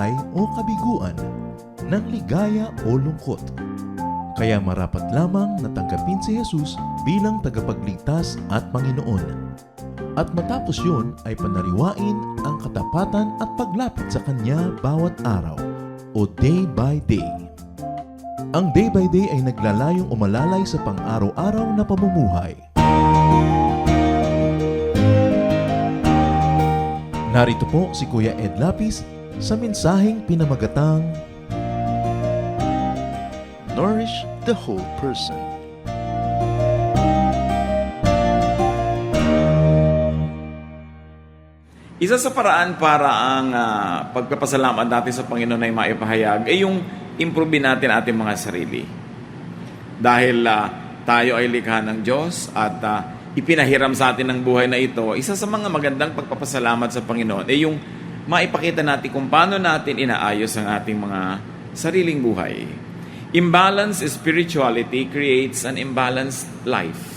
buhay o kabiguan, ng ligaya o lungkot. Kaya marapat lamang na tanggapin si Jesus bilang tagapagligtas at Panginoon. At matapos yun ay panariwain ang katapatan at paglapit sa Kanya bawat araw o day by day. Ang day by day ay naglalayong umalalay sa pang-araw-araw na pamumuhay. Narito po si Kuya Ed Lapis sa mensaheng pinamagatang Nourish the Whole Person. Isa sa paraan para ang pagpapasalamat natin sa Panginoon ay maipahayag ay yung improve natin ating mga sarili. Dahil tayo ay likha ng Diyos at ipinahiram sa atin ng buhay na ito, isa sa mga magandang pagpapasalamat sa Panginoon ay yung maipakita natin kung paano natin inaayos ang ating mga sariling buhay. Imbalanced spirituality creates an imbalanced life.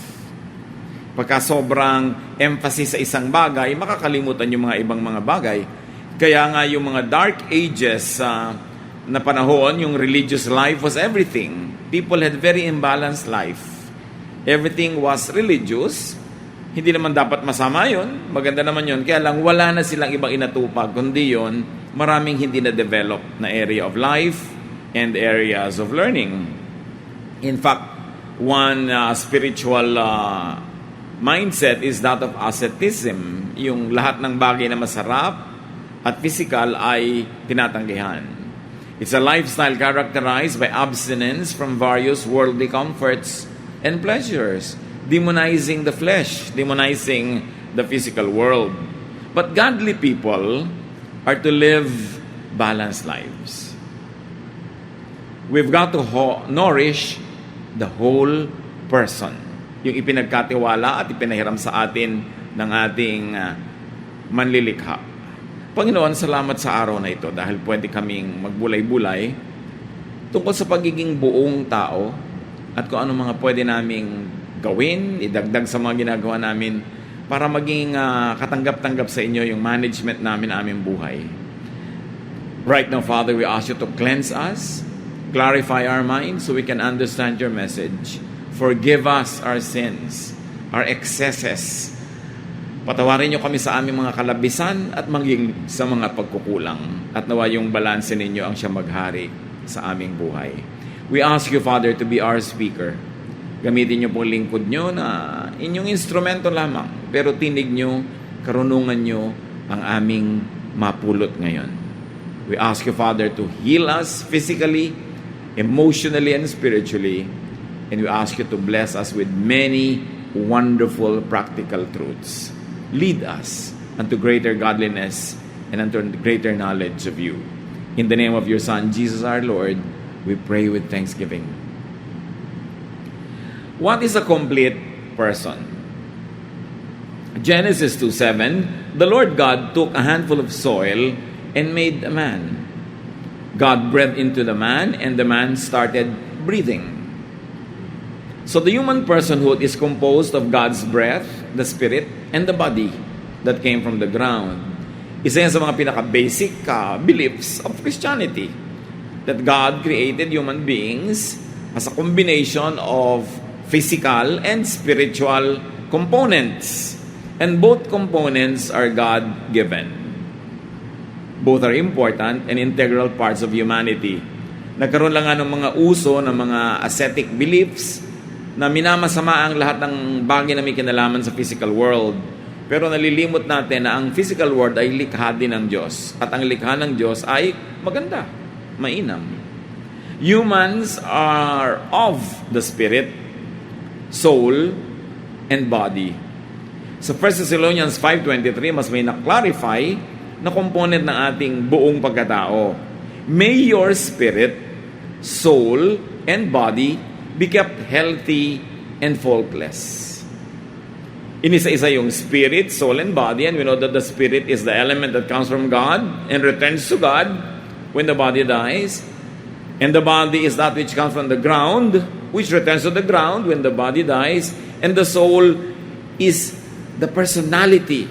Pagka sobrang emphasis sa isang bagay, makakalimutan yung mga ibang mga bagay. Kaya nga yung mga dark ages na panahon, yung religious life was everything. People had very imbalanced life. Everything was religious. Hindi naman dapat masama yun. Maganda naman yun. Kaya lang wala na silang ibang inatupag. Kundi yun, maraming hindi na-develop na area of life and areas of learning. In fact, one spiritual mindset is that of asceticism. Yung lahat ng bagay na masarap at physical ay tinatanggihan. It's a lifestyle characterized by abstinence from various worldly comforts and pleasures, demonizing the flesh, demonizing the physical world. But godly people are to live balanced lives. We've got to nourish the whole person. Yung ipinagkatiwala at ipinahiram sa atin ng ating manlilikha. Panginoon, salamat sa araw na ito dahil pwede kaming magbulay-bulay tungkol sa pagiging buong tao at kung ano mga pwede naming gawin, idagdag sa mga ginagawa namin para maging katanggap-tanggap sa inyo yung management namin, aming buhay. Right now, Father, we ask you to cleanse us, clarify our minds so we can understand your message. Forgive us our sins, our excesses. Patawarin niyo kami sa aming mga kalabisan at maging sa mga pagkukulang. At nawa yung balanse ninyo ang siya maghari sa aming buhay. We ask you, Father, to be our speaker. Gamitin niyo pong lingkod niyo na inyong instrumento lamang. Pero tinig niyo, karunungan niyo ang aming mapulot ngayon. We ask you, Father, to heal us physically, emotionally, and spiritually. And we ask you to bless us with many wonderful practical truths. Lead us unto greater godliness and unto greater knowledge of you. In the name of your Son, Jesus our Lord, we pray with thanksgiving. What is a complete person? Genesis 2:7, the Lord God took a handful of soil and made a man. God breathed into the man, and the man started breathing. So the human personhood is composed of God's breath, the spirit, and the body that came from the ground. Isa yan sa mga pinaka-basic beliefs of Christianity. That God created human beings as a combination of physical and spiritual components. And both components are God-given. Both are important and integral parts of humanity. Nagkaroon lang nga ng mga uso ng mga ascetic beliefs na minamasama ang lahat ng bagay na may kinalaman sa physical world. Pero nalilimot natin na ang physical world ay likha din ng Diyos. At ang likha ng Diyos ay maganda, mainam. Humans are of the spirit, soul, and body. Sa 1 Thessalonians 5:23, mas may na-clarify na component ng ating buong pagkatao. May your spirit, soul, and body be kept healthy and faultless. Inisa-isa yung spirit, soul, and body, and we know that the spirit is the element that comes from God and returns to God when the body dies. And the body is that which comes from the ground, which returns to the ground when the body dies. And the soul is the personality.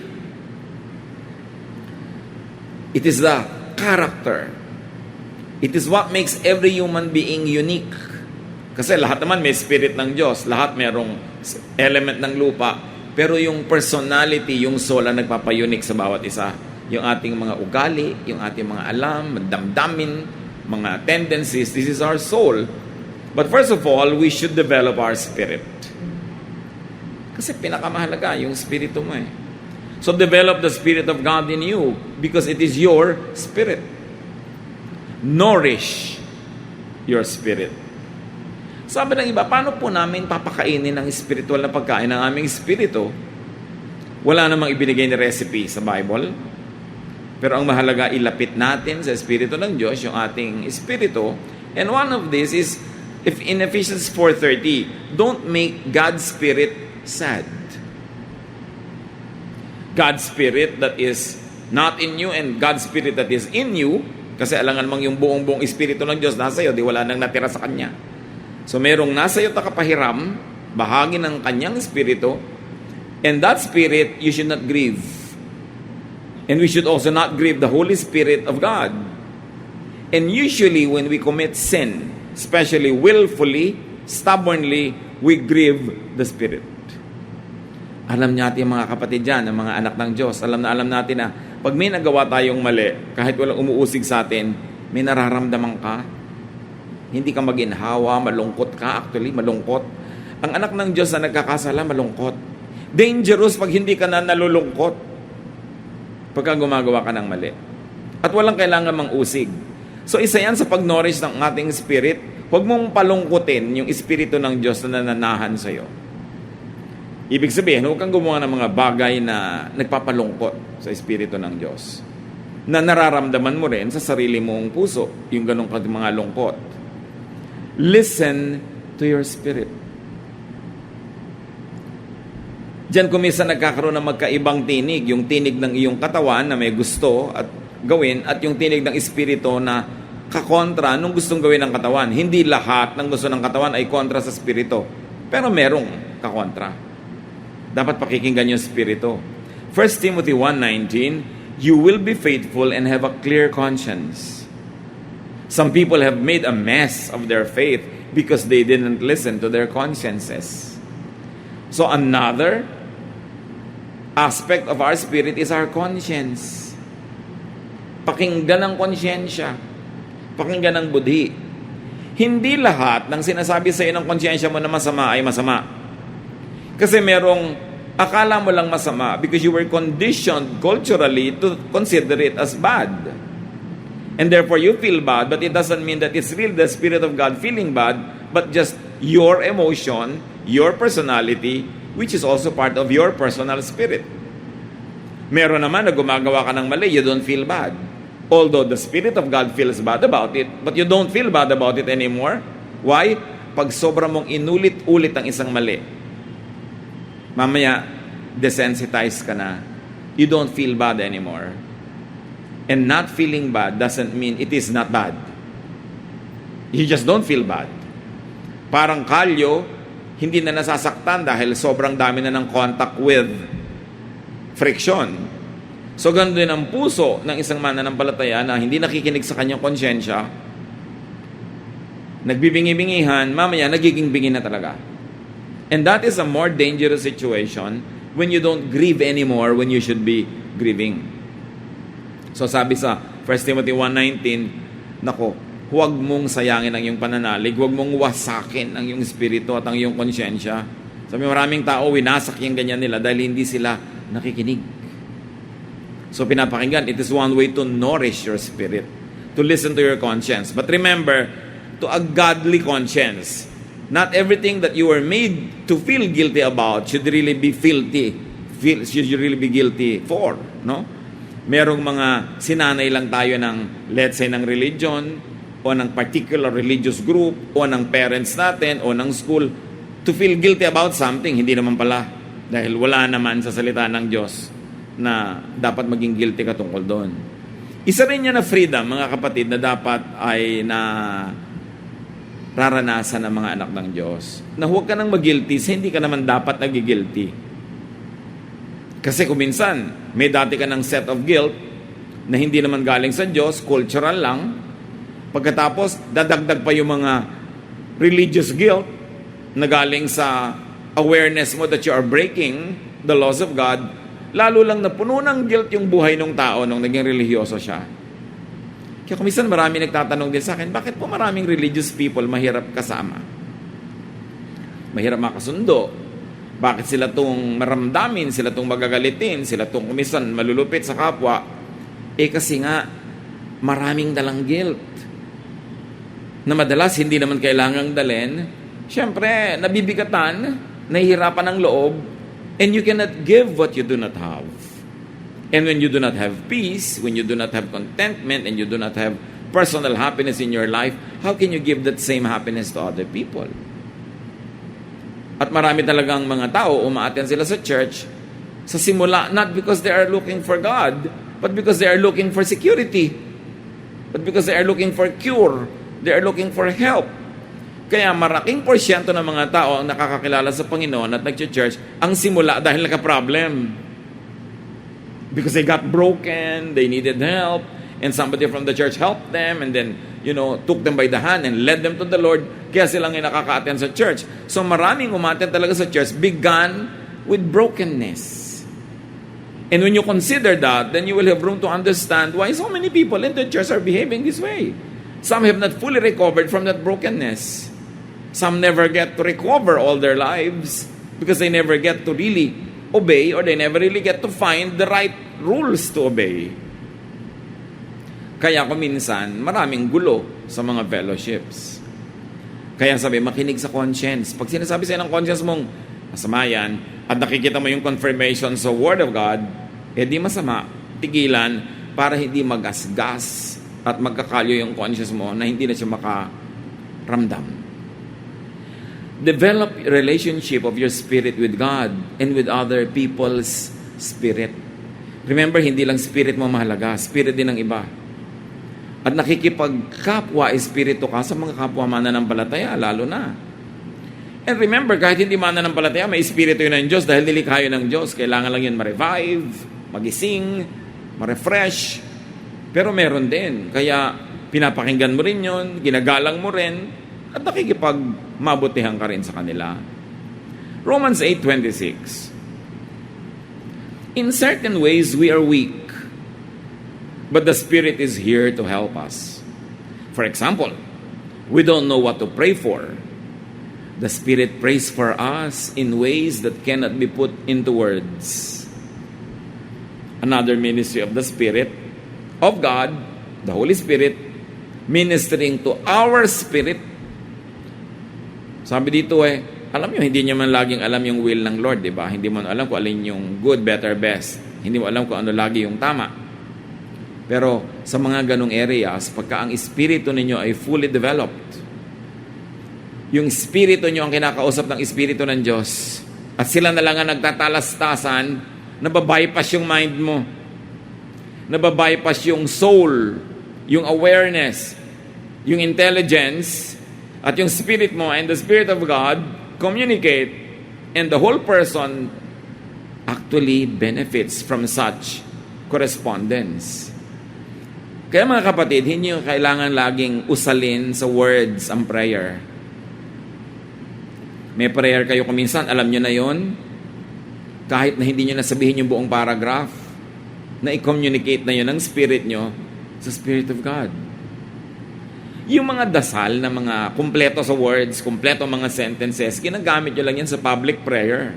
It is the character It is what makes every human being unique. Kasi lahat naman may spirit ng Diyos, lahat merong element ng lupa, pero yung personality, yung soul ang nagpapayunik sa bawat isa. Yung ating mga ugali, yung ating mga alam, damdamin, mga tendencies, this is our soul. But first of all, we should develop our spirit. Kasi pinakamahalaga yung spirito mo eh. So develop the Spirit of God in you because it is your spirit. Nourish your spirit. Sabi ng iba, paano po namin papakainin ng spiritual na pagkain ng aming spirito? Wala namang ibinigay na recipe sa Bible. Pero ang mahalaga, ilapit natin sa spirito ng Diyos yung ating spirito. And one of this is, if in Ephesians 4:30, don't make God's spirit sad. God's spirit that is not in you and God's spirit that is in you, kasi alangan mang yung buong espiritu ng Diyos nasa iyo, di wala nang natira sa Kanya. So merong nasa iyo takapahiram, bahagi ng Kanyang espiritu, and that spirit you should not grieve. And we should also not grieve the Holy Spirit of God. And usually when we commit sin, especially willfully, stubbornly, we grieve the Spirit. Alam natin mga kapatid dyan, ang mga anak ng Diyos, alam natin na pag may nagawa tayong mali, kahit walang umuusig sa atin, may nararamdaman ka. Hindi ka maginhawa, malungkot ka. Actually, malungkot. Ang anak ng Diyos na nagkakasala, malungkot. Dangerous pag hindi ka na nalulungkot pagka gumagawa ka ng mali. At walang kailangan mang-usig. So isa yan sa pag-nourish ng ating spirit. Huwag mong palungkutin yung espiritu ng Diyos na nananahan sa'yo. Ibig sabihin, huwag kang gumawa ng mga bagay na nagpapalungkot sa espiritu ng Diyos. Na nararamdaman mo rin sa sarili mong puso, yung ganong mga lungkot. Listen to your spirit. Diyan kumisa nagkakaroon ng magkaibang tinig. Yung tinig ng iyong katawan na may gusto at gawin at yung tinig ng espiritu na kakontra nung gustong gawin ng katawan. Hindi lahat ng gusto ng katawan ay kontra sa espiritu. Pero merong kakontra. Dapat pakikinggan yung espiritu. 1 Timothy 1:19, you will be faithful and have a clear conscience. Some people have made a mess of their faith because they didn't listen to their consciences. So another aspect of our spirit is our conscience. Pakinggan ang konsyensya. Pakinggan ang budhi. Hindi lahat ng sinasabi sa iyo ng konsyensya mo na masama ay masama. Kasi merong akala mo lang masama because you were conditioned culturally to consider it as bad. And therefore you feel bad, but it doesn't mean that it's really the Spirit of God feeling bad, but just your emotion, your personality, which is also part of your personal spirit. Meron naman na gumagawa ka ng mali, you don't feel bad. Although the Spirit of God feels bad about it, but you don't feel bad about it anymore. Why? Pag sobra mong inulit-ulit ang isang mali, mamaya, desensitized ka na. You don't feel bad anymore. And not feeling bad doesn't mean it is not bad. You just don't feel bad. Parang kalyo, hindi na nasasaktan dahil sobrang dami na ng contact with friction. So ganun din ang puso ng isang mananampalataya na hindi nakikinig sa kanyang konsyensya, nagbibingi-bingihan, mamaya nagiging bingi na talaga. And that is a more dangerous situation when you don't grieve anymore when you should be grieving. So sabi sa 1 Timothy 1:19, nako, huwag mong sayangin ang iyong pananalig, huwag mong wasakin ang iyong espiritu at ang iyong konsyensya. Sabi, maraming tao, winasak yung ganyan nila dahil hindi sila nakikinig. So pinapakinggan, it is one way to nourish your spirit, to listen to your conscience. But remember, to a godly conscience, not everything that you were made to feel guilty about should really be should really be guilty for, no? Merong mga sinanay lang tayo ng, let's say, ng religion, o ng particular religious group, o ng parents natin, o ng school, to feel guilty about something. Hindi naman pala. Dahil wala naman sa salita ng Diyos na dapat maging guilty ka tungkol doon. Isa rin yan na freedom, mga kapatid, na dapat ay na raranasan ng mga anak ng Diyos. Na huwag ka nang mag-guilty, hindi ka naman dapat nag-guilty. Kasi kung minsan, may dati ka ng set of guilt na hindi naman galing sa Diyos, cultural lang, Pagkatapos, dadagdag pa yung mga religious guilt na galing sa awareness mo that you are breaking the laws of God, lalo lang na puno ng guilt yung buhay ng tao nung naging relihiyoso siya. Kaya kumisan marami nagtatanong din sa akin, bakit po maraming religious people mahirap kasama? Mahirap makasundo. Bakit sila tong maramdamin, sila tong magagalitin, sila tong kumisan malulupit sa kapwa? Kasi nga, maraming dalang guilt na madalas hindi naman kailangang dalhin. Siyempre, nabibigatan, nahihirapan ang loob, and you cannot give what you do not have. And when you do not have peace, when you do not have contentment, and you do not have personal happiness in your life, how can you give that same happiness to other people? At marami talagang mga tao, umaattend sila sa church, sa simula, not because they are looking for God, but because they are looking for security. But because they are looking for cure, they are looking for help. Kaya maraking porsyento ng mga tao ang nakakakilala sa Panginoon at nag-church ang simula dahil nagka-problem. Because they got broken, they needed help, and somebody from the church helped them, and then, took them by the hand and led them to the Lord. Kaya silang nakaka-attend sa church. So maraming umattend talaga sa church began with brokenness. And when you consider that, then you will have room to understand why so many people in the church are behaving this way. Some have not fully recovered from that brokenness. Some never get to recover all their lives because they never get to really obey, or they never really get to find the right rules to obey. Kaya kuminsan, maraming gulo sa mga fellowships. Kaya sabi, makinig sa conscience. Pag sinasabi sa'yo ng conscience mong masama yan, at nakikita mo yung confirmation sa Word of God, di masama, tigilan, para hindi magasgas at magkakalyo yung conscience mo na hindi na siya makaramdam. Develop relationship of your spirit with God and with other people's spirit. Remember, hindi lang spirit mo mahalaga, spirit din ng iba. At nakikipagkapwa espiritu ka sa mga kapwa mananampalataya, lalo na. And remember, kahit hindi mananampalataya, may espiritu yun ng Diyos dahil nilikha yun ng Diyos. Kailangan lang yun ma-revive, magising, ma-refresh. Pero meron din. Kaya pinapakinggan mo rin yun, ginagalang mo rin, at nakikipagmabutihan ka rin sa kanila. Romans 8:26. In certain ways, we are weak, but the Spirit is here to help us. For example, we don't know what to pray for. The Spirit prays for us in ways that cannot be put into words. Another ministry of the Spirit, of God, the Holy Spirit, ministering to our spirit. Sabi dito alam nyo, hindi nyo man laging alam yung will ng Lord, di ba? Hindi mo alam kung alin yung good, better, best. Hindi mo alam kung ano lagi yung tama. Pero sa mga ganong areas, pagka ang espiritu ninyo ay fully developed, yung espiritu nyo ang kinakausap ng espiritu ng Diyos, at sila na lang ang nagtatalastasan, nababypass yung mind mo, nababypass yung soul, yung awareness, yung intelligence, at yung spirit mo and the Spirit of God communicate, and the whole person actually benefits from such correspondence. Kaya mga kapatid, hindi nyo kailangan laging usalin sa words ang prayer. May prayer kayo kuminsan, alam nyo na yon, kahit na hindi nyo nasabihin yung buong paragraph, na i-communicate na yun ng spirit nyo sa Spirit of God. Yung mga dasal na mga kumpleto sa words, kumpleto mga sentences, ginagamit nyo lang yan sa public prayer.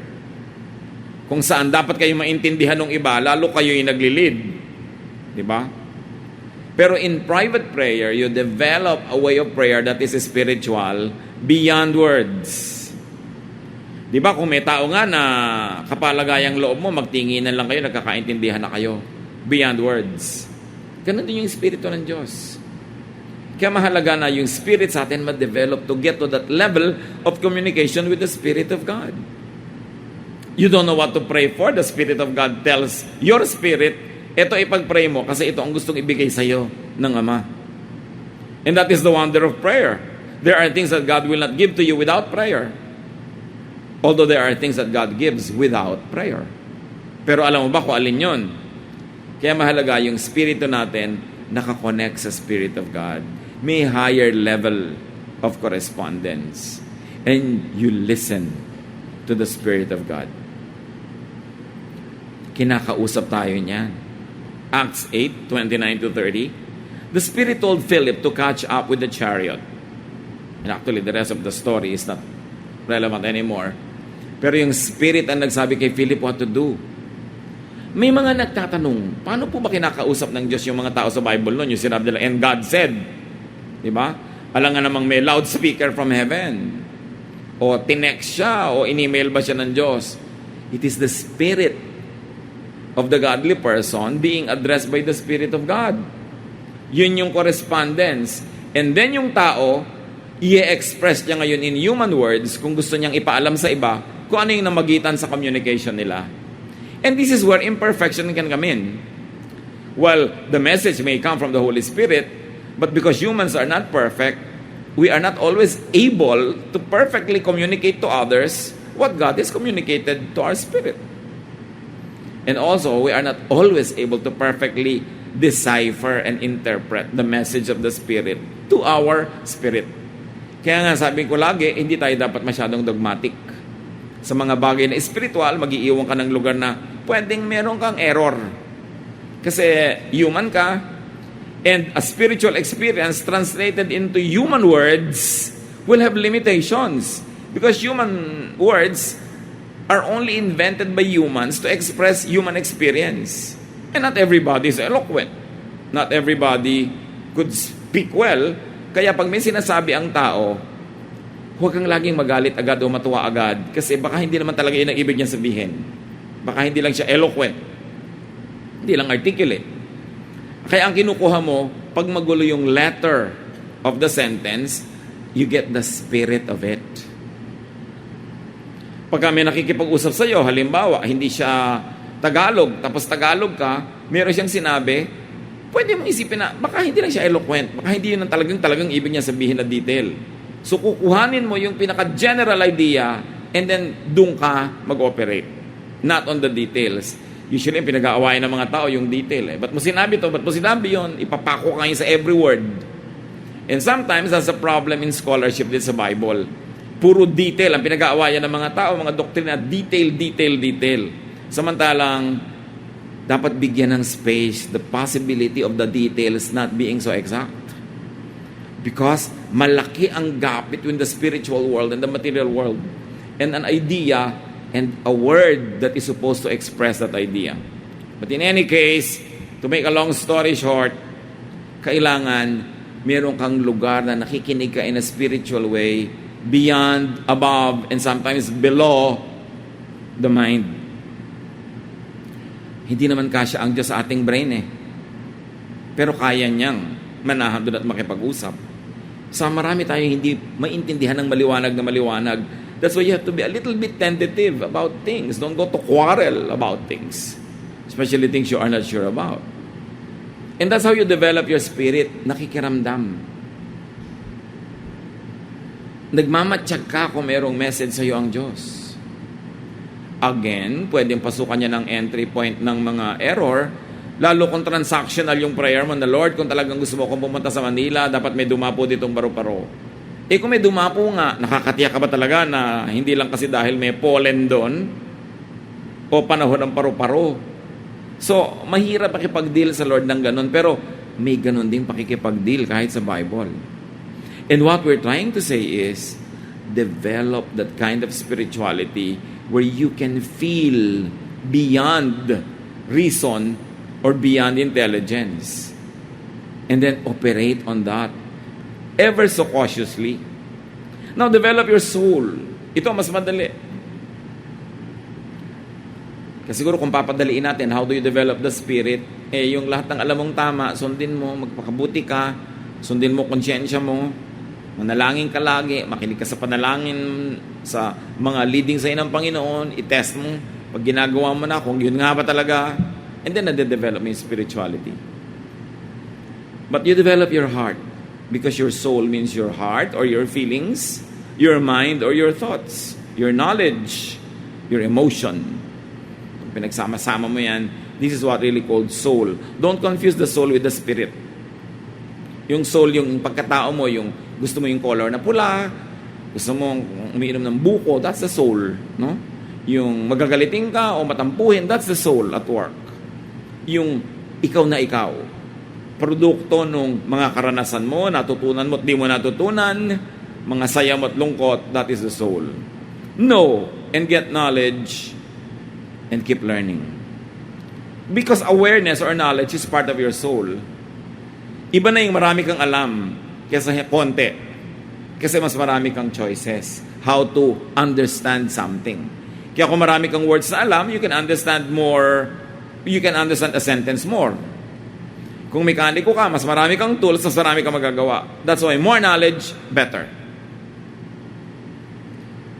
Kung saan dapat kayo maintindihan ng iba, lalo kayo yung nagli-lead. Diba? Pero in private prayer, you develop a way of prayer that is spiritual beyond words. Diba? Kung may tao nga na kapalagayang loob mo, magtinginan lang kayo, nagkakaintindihan na kayo. Beyond words. Ganun din yung Espiritu ng Diyos. Kaya mahalaga na yung Spirit sa atin ma-develop to get to that level of communication with the Spirit of God. You don't know what to pray for, the Spirit of God tells your spirit, ito ipag-pray mo kasi ito ang gustong ibigay sa iyo ng Ama. And that is the wonder of prayer. There are things that God will not give to you without prayer. Although there are things that God gives without prayer. Pero alam mo ba kung alin yun? Kaya mahalaga yung Espiritu natin nakakonect sa Spirit of God. may higher level of correspondence. And you listen to the Spirit of God. Kinakausap tayo niyan. Acts 8:29-30. The Spirit told Philip to catch up with the chariot. And actually, the rest of the story is not relevant anymore. Pero yung Spirit ang nagsabi kay Philip what to do. May mga nagtatanong, paano po ba kinakausap ng Diyos yung mga tao sa Bible noon? Yung sinabi nila, and God said. Diba? Alam nga namang may loudspeaker from heaven. O tinext siya, o in-email ba siya ng Diyos? It is the Spirit of the godly person being addressed by the Spirit of God. Yun yung correspondence. And then yung tao, i-express niya ngayon in human words kung gusto niyang ipaalam sa iba kung ano yung namagitan sa communication nila. And this is where imperfection can come in. Well, the message may come from the Holy Spirit, but because humans are not perfect, we are not always able to perfectly communicate to others what God has communicated to our spirit. And also, we are not always able to perfectly decipher and interpret the message of the Spirit to our spirit. Kaya nga sabi ko lagi, hindi tayo dapat masyadong dogmatic. Sa mga bagay na spiritual, mag-iiwan ka ng lugar na pwedeng meron kang error. Kasi human ka, and a spiritual experience translated into human words will have limitations. Because human words are only invented by humans to express human experience. And not everybody is eloquent. Not everybody could speak well. Kaya pag may sinasabi ang tao, huwag kang laging magalit agad o matuwa agad kasi baka hindi naman talaga yun ang ibig niya sabihin. Baka hindi lang siya eloquent. Hindi lang articulate. Kaya ang kinukuha mo, pag magulo yung letter of the sentence, you get the spirit of it. Pag may nakikipag-usap sa'yo, halimbawa, hindi siya Tagalog, tapos Tagalog ka, meron siyang sinabi, pwede mong isipin na, baka hindi lang siya eloquent, baka hindi yun ang talagang ibig niya sabihin na detail. So, kukuhanin mo yung pinaka-general idea and then doon ka mag-operate. Not on the details. Usually, pinag-aawayan ng mga tao yung detail. Ba't mo sinabi to? Ba't mo sinabi yun? Ipapako ka sa every word. And sometimes, that's a problem in scholarship din sa Bible. Puro detail. Ang pinag-aawayan ng mga tao, mga doktrina, detail, detail, detail. Samantalang, dapat bigyan ng space the possibility of the details not being so exact. Because malaki ang gap between the spiritual world and the material world. And an idea and a word that is supposed to express that idea. But in any case, to make a long story short, kailangan meron kang lugar na nakikinig ka in a spiritual way, beyond, above, and sometimes below the mind. Hindi naman kasya ang Diyos sa ating brain Pero kaya niyang manahan doon at makipag-usap. Sa marami tayo hindi maintindihan ng maliwanag na maliwanag. That's why you have to be a little bit tentative about things. Don't go to quarrel about things. Especially things you are not sure about. And that's how you develop your spirit. Nakikiramdam. Nagmamatsyag ka kung merong message sa iyo ang Diyos. Again, pwedeng pasukan niya ng entry point ng mga error. Lalo kung transactional yung prayer mo na, Lord, kung talagang gusto mo kong pumunta sa Manila, dapat may dumapo ditong baro-paro. Kung may dumapo nga, nakakatiyak ka ba talaga na hindi lang kasi dahil may pollen doon o panahon ng paro-paro? So, mahirap pakipag-deal sa Lord ng ganun, pero may ganun din pakikipag-deal kahit sa Bible. And what we're trying to say is, develop that kind of spirituality where you can feel beyond reason or beyond intelligence. And then operate on that ever so cautiously. Now, develop your soul. Ito, mas madali. Kasi siguro kung papadaliin natin, how do you develop the spirit? Yung lahat ng alam mong tama, sundin mo, magpakabuti ka, sundin mo konsyensya mo, manalangin ka lagi, makinig ka sa panalangin, sa mga leading sa'yo ng Panginoon, i-test mo, pag ginagawa mo na, kung yun nga ba talaga, and then nade-develop yung spirituality. But you develop your heart, because your soul means your heart or your feelings, your mind or your thoughts, your knowledge, your emotion. Kung pinagsama-sama mo yan, this is what really called soul. Don't confuse the soul with the spirit. Yung soul, yung pagkatao mo, yung gusto mo yung color na pula, gusto mo umiinom ng buko, that's the soul, no? Yung magagalitin ka o matampuhin, that's the soul at work. Yung ikaw na ikaw, produkto ng mga karanasan mo, natutunan mo at di mo natutunan, mga saya mo at lungkot, that is the soul. Know and get knowledge and keep learning. Because awareness or knowledge is part of your soul. Iba na yung marami kang alam kaysa konti. Kasi mas marami kang choices how to understand something. Kaya kung marami kang words na alam, you can understand more, you can understand a sentence more. Kung mekaniko ka, mas marami kang tools, mas marami kang magagawa. That's why more knowledge, better.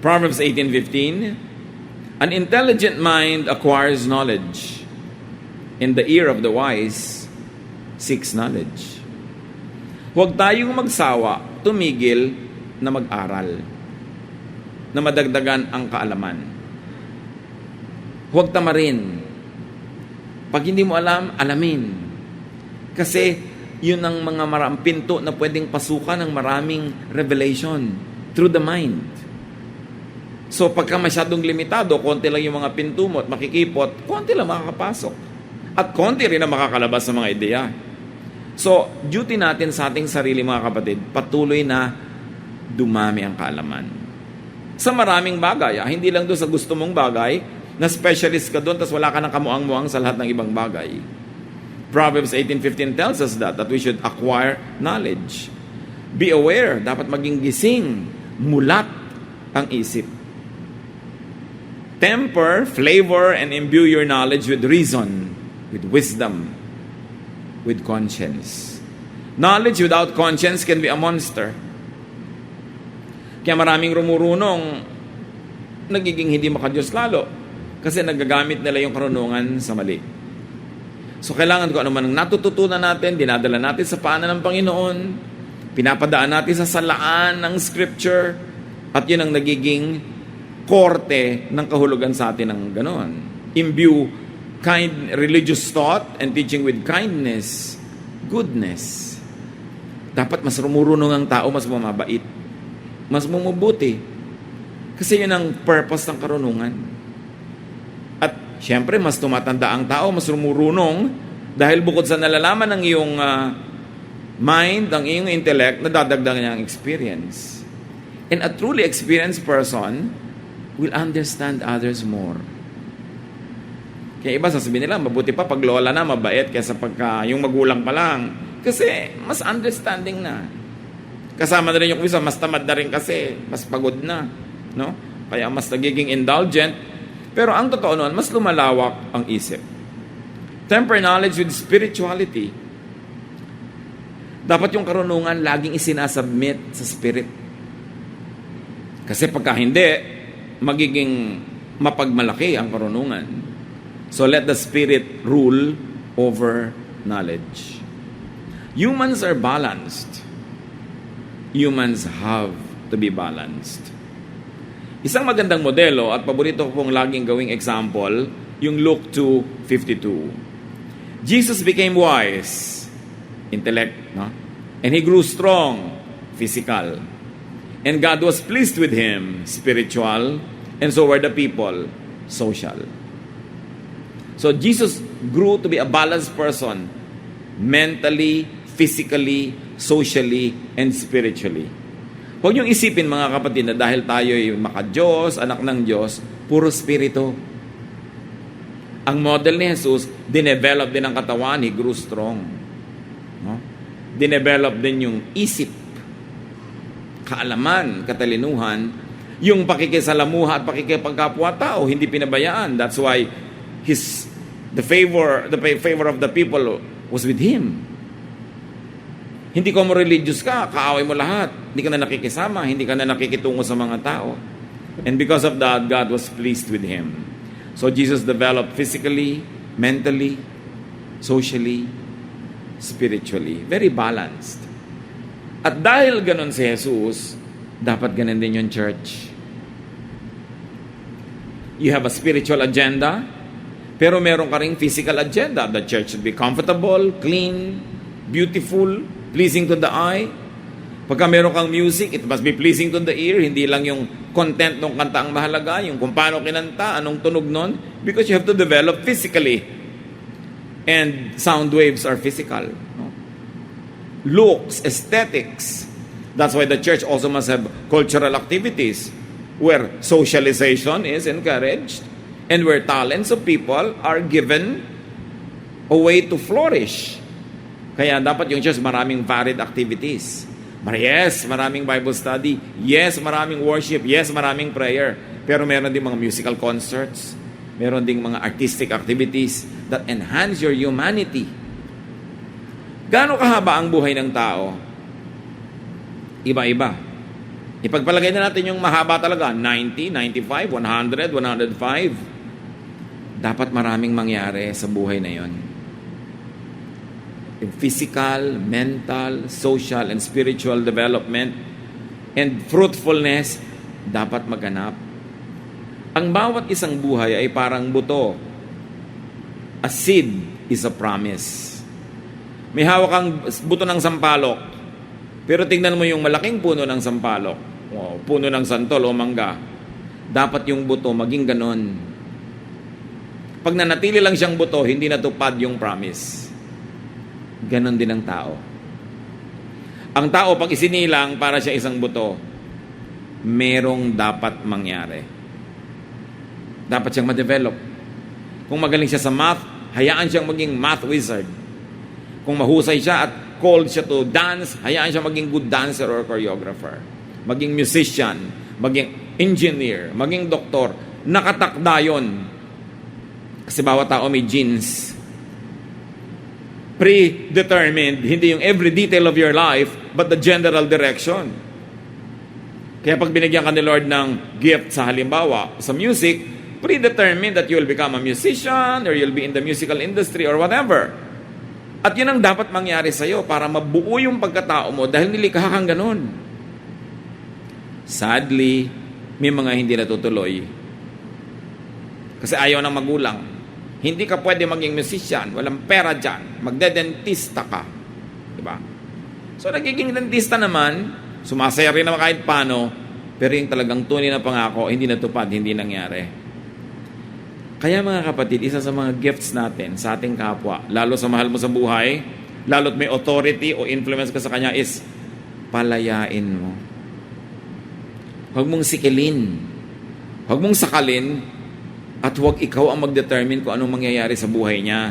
Proverbs 18:15, an intelligent mind acquires knowledge, and the ear of the wise seeks knowledge. Huwag tayong magsawa, tumigil na mag-aral, na madagdagan ang kaalaman. Huwag tamarin. Pag hindi mo alam, alamin. Kasi yun ang mga pinto na pwedeng pasukan ng maraming revelation through the mind. So pagka masyadong limitado, konti lang yung mga pinto mo at makikipot, konti lang makakapasok. At konti rin ang makakalabas ng mga ideya. So, duty natin sa ating sarili mga kapatid, patuloy na dumami ang kaalaman. Sa maraming bagay, hindi lang doon sa gusto mong bagay, na specialist ka doon, tas wala ka ng kamuang-muang sa lahat ng ibang bagay. Proverbs 18:15 tells us that we should acquire knowledge. Be aware, dapat maging gising, mulat ang isip. Temper, flavor, and imbue your knowledge with reason, with wisdom, with conscience. Knowledge without conscience can be a monster. Kaya maraming rumurunong nagiging hindi makadiyos lalo kasi nagagamit nila yung karunungan sa mali. So kailangan kung ano man ang natututunan natin, dinadala natin sa paanan ng Panginoon, pinapadaan natin sa salaan ng Scripture, at yun ang nagiging korte ng kahulugan sa atin ng ganoon. Imbue religious thought and teaching with kindness, goodness. Dapat mas rumurunong ang tao, mas mabait, mas mumubuti. Kasi yun ang purpose ng karunungan. At syempre, mas tumatanda ang tao, mas rumurunong, dahil bukod sa nalalaman ng iyong mind, ang iyong intellect, nadadagdag niya ang experience. And a truly experienced person will understand others more. Kaya iba sasabihin nila, mabuti pa pag lola na, mabait, kaysa pagka yung magulang pa lang. Kasi mas understanding na. Kasama na rin yung isa, mas tamad na rin kasi, mas pagod na. No? Kaya mas nagiging indulgent. Pero ang totoo nun, mas lumalawak ang isip. Temper knowledge with spirituality. Dapat yung karunungan laging isinasubmit sa spirit. Kasi pagka hindi, magiging mapagmalaki ang karunungan. So let the Spirit rule over knowledge. Humans are balanced. Humans have to be balanced. Isang magandang modelo at paborito ko pong laging gawing example, yung Luke 2:52. Jesus became wise, intellect, no? And he grew strong, physical. And God was pleased with him, spiritual, and so were the people, social. So Jesus grew to be a balanced person, mentally, physically, socially, and spiritually. Huwag niyong isipin mga kapatid na dahil tayo ay maka-Diyos, anak ng Diyos, puro spirito. Ang model ni Jesus, dinevelop din ang katawan, he grew strong. No? Dinevelop din yung isip, kaalaman, katalinuhan, yung pakikisalamuha at pakikipagkapwa-tao, hindi pinabayaan. That's why the favor of the people was with him. Hindi ko mo religious ka, kaaway mo lahat. Hindi ka na nakikisama, hindi ka na nakikitungo sa mga tao. And because of that, God was pleased with him. So Jesus developed physically, mentally, socially, spiritually. Very balanced. At dahil ganun si Jesus, dapat ganun din yung church. You have a spiritual agenda, pero meron ka ring physical agenda. The church should be comfortable, clean, beautiful, pleasing to the eye. Pagka meron kang music, it must be pleasing to the ear. Hindi lang yung content ng kanta ang mahalaga, yung kung paano kinanta, anong tunog nun. Because you have to develop physically. And sound waves are physical. No? Looks, aesthetics. That's why the church also must have cultural activities where socialization is encouraged and where talents of people are given a way to flourish. Kaya dapat yung church maraming varied activities. Yes, maraming Bible study. Yes, maraming worship. Yes, maraming prayer. Pero meron din mga musical concerts. Meron ding mga artistic activities that enhance your humanity. Gaano kahaba ang buhay ng tao? Iba-iba. Ipagpalagay na natin yung mahaba talaga, 90, 95, 100, 105. Dapat maraming mangyari sa buhay na yon. Physical, mental, social, and spiritual development and fruitfulness dapat maganap. Ang bawat isang buhay ay parang buto. A seed is a promise. May hawak kang buto ng sampalok, pero tingnan mo yung malaking puno ng sampalok, puno ng santol o mangga, dapat yung buto maging ganon. Pag nanatili lang siyang buto, hindi natupad yung promise. Ganon din ang tao. Ang tao, pag isinilang para siya isang buto, merong dapat mangyari. Dapat siyang ma-develop. Kung magaling siya sa math, hayaan siyang maging math wizard. Kung mahusay siya at called siya to dance, hayaan siya maging good dancer or choreographer. Maging musician, maging engineer, maging doktor. Nakatakda yun. Kasi bawat tao may genes. Predetermined, hindi yung every detail of your life, but the general direction. Kaya pag binigyan ka ni Lord ng gift sa halimbawa, sa music, predetermined that you will become a musician or you'll be in the musical industry or whatever. At yun ang dapat mangyari sa'yo para mabuo yung pagkatao mo dahil nilikha kang ganun. Sadly, may mga hindi natutuloy. Kasi ayaw ng magulang. Hindi ka pwede maging musician, walang pera dyan, magdedentista ka. Diba? So nagiging dentista naman, sumasaya rin naman kahit paano, pero yung talagang tunay na pangako, hindi natupad, hindi nangyari. Kaya mga kapatid, isa sa mga gifts natin sa ating kapwa, lalo sa mahal mo sa buhay, lalo't may authority o influence ka sa kanya is, palayain mo. Huwag mong sikilin. Huwag mong sakalin. At huwag ikaw ang mag-determine kung anong mangyayari sa buhay niya.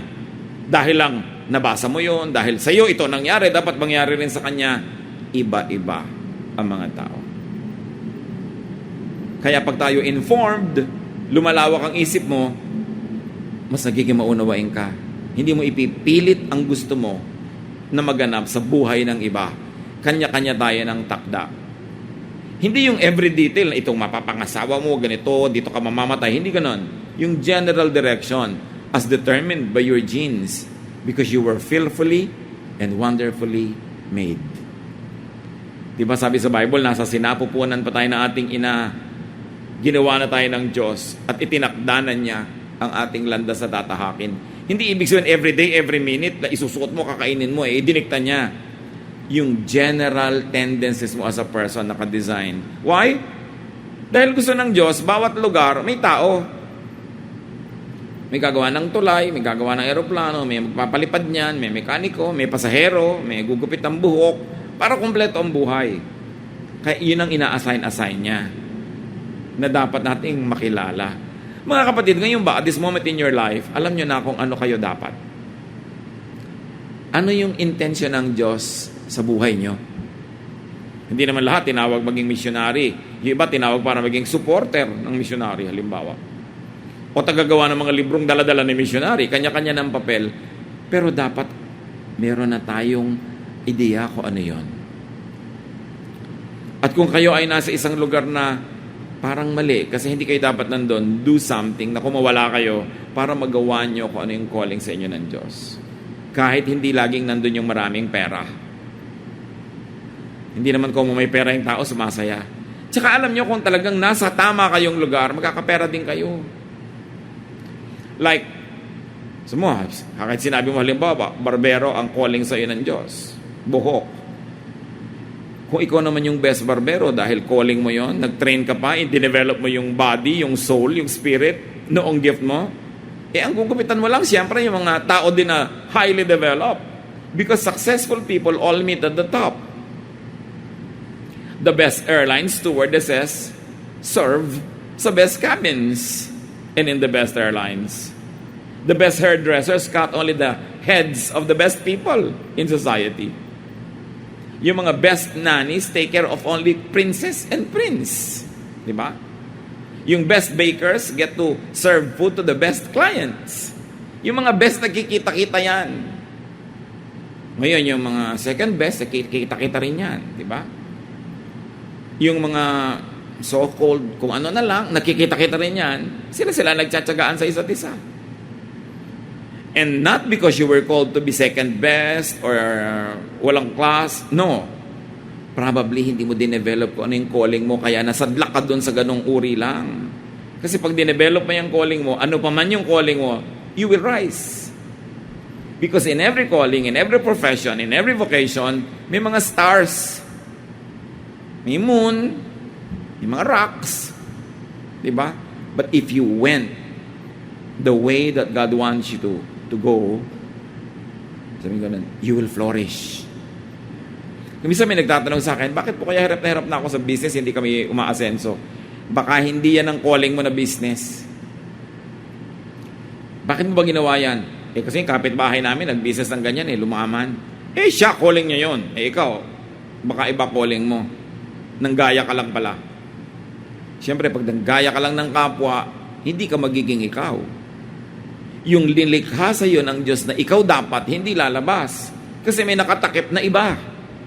Dahil lang nabasa mo yon, dahil sa iyo ito nangyari, dapat mangyari rin sa kanya. Iba-iba ang mga tao. Kaya pag tayo informed, lumalawak ang isip mo, mas nagiging maunawain ka. Hindi mo ipipilit ang gusto mo na maganap sa buhay ng iba. Kanya-kanya tayo ng takda. Hindi yung every detail na itong mapapangasawa mo, ganito, dito ka mamamatay. Hindi ganon. Yung general direction as determined by your genes because you were fearfully and wonderfully made. Diba sabi sa Bible, nasa sinapupunan pa tayo ng ating ina, ginawa na tayo ng Diyos at itinakdanan niya ang ating landas sa tatahakin. Hindi ibig sabihin every day, every minute na isusuot mo, kakainin mo, dinikta niya yung general tendencies mo as a person naka-design. Why? Dahil gusto ng Diyos, bawat lugar may tao. May gagawa ng tulay, may gagawa ng eroplano, may magpapalipad niyan, may mekaniko, may pasahero, may gugupit ng buhok, para kumpleto ang buhay. Kaya yun ang ina-assign niya na dapat nating makilala. Mga kapatid, ngayon ba, at this moment in your life, alam nyo na kung ano kayo dapat. Ano yung intention ng Diyos sa buhay nyo? Hindi naman lahat tinawag maging missionary. Yung iba tinawag para maging supporter ng missionary, halimbawa. O tagagawa ng mga librong daladala ni missionary, kanya-kanya ng papel. Pero dapat meron na tayong ideya kung ano yon. At kung kayo ay nasa isang lugar na parang mali, kasi hindi kayo dapat nandun, do something na kung mawala kayo para magawa nyo kung ano yung calling sa inyo ng Diyos. Kahit hindi laging nandun yung maraming pera. Hindi naman kung may pera yung tao, sumasaya. Tsaka alam nyo kung talagang nasa tama kayong lugar, magkakapera din kayo. Like, kahit sinabi mo halimbawa, barbero ang calling sa iyo ng Diyos. buhok. Kung ikaw naman yung best barbero dahil calling mo yon, nag-train ka pa, i-develop mo yung body, yung soul, yung spirit, noong gift mo, ang gugupitan mo lang, siyempre, yung mga tao din na highly developed. Because successful people all meet at the top. The best airline stewardesses serve sa best cabins and in the best airlines. The best hairdressers cut only the heads of the best people in society. Yung mga best nannies take care of only princess and prince. Di ba? Yung best bakers get to serve food to the best clients. Yung mga best nagkikita-kita yan. Ngayon, yung mga second best, nagkikita-kita rin yan. Di ba? Yung mga so-called, kung ano na lang, nakikita-kita rin yan, sila nagtsatsagaan sa isa't isa. And not because you were called to be second best or walang class. No. Probably hindi mo dinevelop kung ano yung calling mo, kaya nasadlak ka dun sa ganong uri lang. Kasi pag dinevelop mo yung calling mo, ano pa man yung calling mo, you will rise. Because in every calling, in every profession, in every vocation, may mga stars. May moon, may mga rocks. Diba? But if you went the way that God wants you to go, sabi ko nun, you will flourish. Minsan may nagtatanong sa akin, bakit po kaya hirap na hirap na ako sa business, hindi kami umaasenso? Baka hindi yan ang calling mo na business. Bakit mo ba ginawa yan? Kasi yung kapitbahay namin, nag-business ng ganyan, lumaman. Siya, calling niya yon. Ikaw, baka iba calling mo. Nanggaya ka lang pala. Siyempre, pag nanggaya ka lang ng kapwa, hindi ka magiging ikaw. Yung lilikha sa iyo ng Diyos na ikaw dapat, hindi lalabas. Kasi may nakatakip na iba.